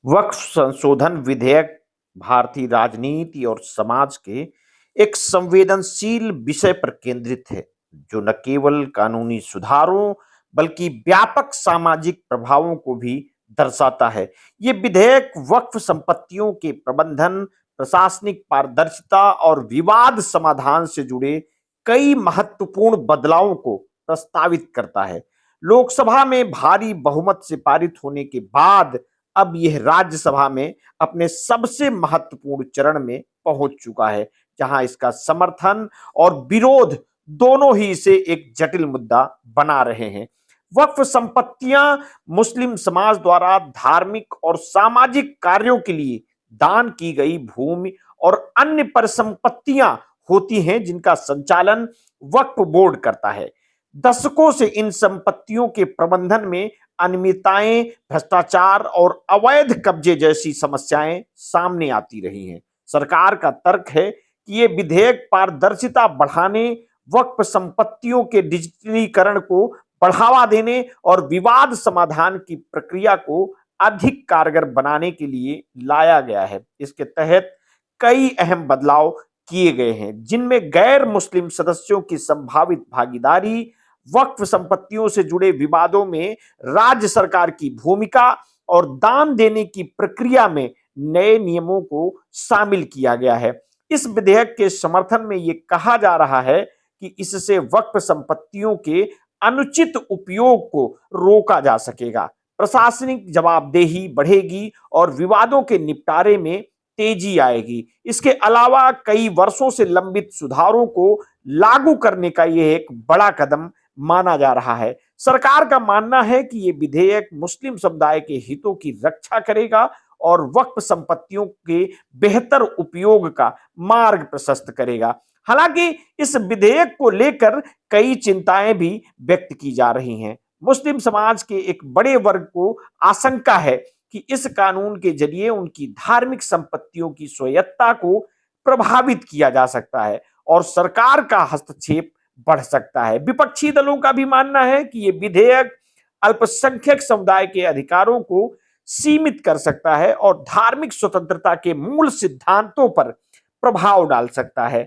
वक्फ संशोधन विधेयक भारतीय राजनीति और समाज के एक संवेदनशील विषय पर केंद्रित है, जो न केवल कानूनी सुधारों बल्कि व्यापक सामाजिक प्रभावों को भी दर्शाता है। ये विधेयक वक्फ संपत्तियों के प्रबंधन, प्रशासनिक पारदर्शिता और विवाद समाधान से जुड़े कई महत्वपूर्ण बदलावों को प्रस्तावित करता है। लोकसभा में भारी बहुमत से पारित होने के बाद अब यह राज्यसभा में अपने सबसे महत्वपूर्ण चरण में पहुंच चुका है, जहां इसका समर्थन और विरोध दोनों ही इसे एक जटिल मुद्दा बना रहे हैं। वक्फ संपत्तियां मुस्लिम समाज द्वारा धार्मिक और सामाजिक कार्यों के लिए दान की गई भूमि और अन्य परिसंपत्तियां होती हैं, जिनका संचालन वक्फ बोर्ड करता है। दशकों से इन संपत्तियों के प्रबंधन में अनियमितताएं, भ्रष्टाचार और अवैध कब्जे जैसी समस्याएं सामने आती रही हैं। सरकार का तर्क है कि ये विधेयक पारदर्शिता बढ़ाने, वक्फ संपत्तियों के डिजिटलीकरण को बढ़ावा देने और विवाद समाधान की प्रक्रिया को अधिक कारगर बनाने के लिए लाया गया है। इसके तहत कई अहम बदलाव किए गए हैं, जिनमें गैर मुस्लिम सदस्यों की संभावित भागीदारी, वक्फ संपत्तियों से जुड़े विवादों में राज्य सरकार की भूमिका और दान देने की प्रक्रिया में नए नियमों को शामिल किया गया है। इस विधेयक के समर्थन में यह कहा जा रहा है कि इससे वक्फ संपत्तियों के अनुचित उपयोग को रोका जा सकेगा, प्रशासनिक जवाबदेही बढ़ेगी और विवादों के निपटारे में तेजी आएगी। इसके अलावा कई वर्षों से लंबित सुधारों को लागू करने का यह एक बड़ा कदम माना जा रहा है। सरकार का मानना है कि यह विधेयक मुस्लिम समुदाय के हितों की रक्षा करेगा और वक्फ संपत्तियों के बेहतर उपयोग का मार्ग प्रशस्त करेगा। हालांकि इस विधेयक को लेकर कई चिंताएं भी व्यक्त की जा रही हैं। मुस्लिम समाज के एक बड़े वर्ग को आशंका है कि इस कानून के जरिए उनकी धार्मिक संपत्तियों की स्वायत्तता को प्रभावित किया जा सकता है और सरकार का हस्तक्षेप बढ़ सकता है। विपक्षी दलों का भी मानना है कि यह विधेयक अल्पसंख्यक समुदाय के अधिकारों को सीमित कर सकता है और धार्मिक स्वतंत्रता के मूल सिद्धांतों पर प्रभाव डाल सकता है।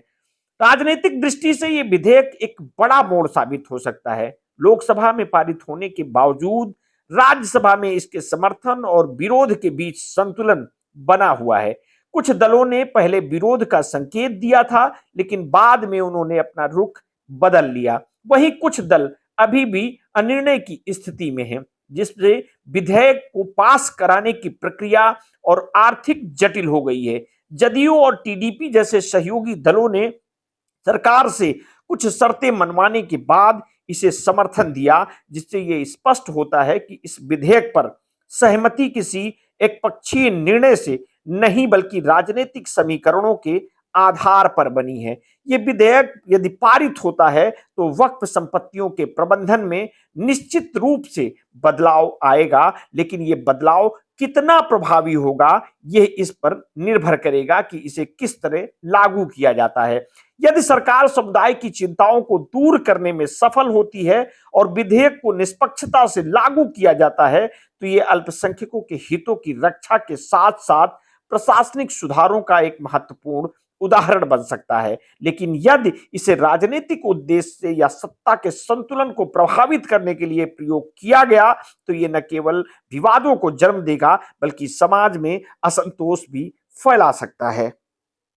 राजनीतिक दृष्टि से यह विधेयक एक बड़ा मोड़ साबित हो सकता है। लोकसभा में पारित होने के बावजूद राज्यसभा में इसके समर्थन और विरोध के बीच संतुलन बना हुआ है। कुछ दलों ने पहले विरोध का संकेत दिया था, लेकिन बाद में उन्होंने अपना रुख बदल लिया। वहीं कुछ दल अभी भी अनिर्णय की स्थिति में हैं, जिससे विधेयक को पास कराने की प्रक्रिया और आर्थिक जटिल हो गई है। जदयू और टीडीपी जैसे सहयोगी दलों ने सरकार से कुछ शर्तें मनवाने के बाद इसे समर्थन दिया, जिससे यह स्पष्ट होता है कि इस विधेयक पर सहमति किसी एक पक्षीय निर्णय से नहीं बल्कि राजनीतिक समीकरणों के आधार पर बनी है। यह विधेयक यदि पारित होता है तो वक्फ संपत्तियों के प्रबंधन में निश्चित रूप से बदलाव आएगा, लेकिन यह बदलाव कितना प्रभावी होगा यह इस पर निर्भर करेगा कि इसे किस तरह लागू किया जाता है। यदि सरकार समुदाय की चिंताओं को दूर करने में सफल होती है और विधेयक को निष्पक्षता से लागू किया जाता है, तो यह अल्पसंख्यकों के हितों की रक्षा के साथ साथ प्रशासनिक सुधारों का एक महत्वपूर्ण उदाहरण बन सकता है। लेकिन यदि इसे राजनीतिक उद्देश्य से या सत्ता के संतुलन को प्रभावित करने के लिए प्रयोग किया गया, तो यह न केवल विवादों को जन्म देगा बल्कि समाज में असंतोष भी फैला सकता है।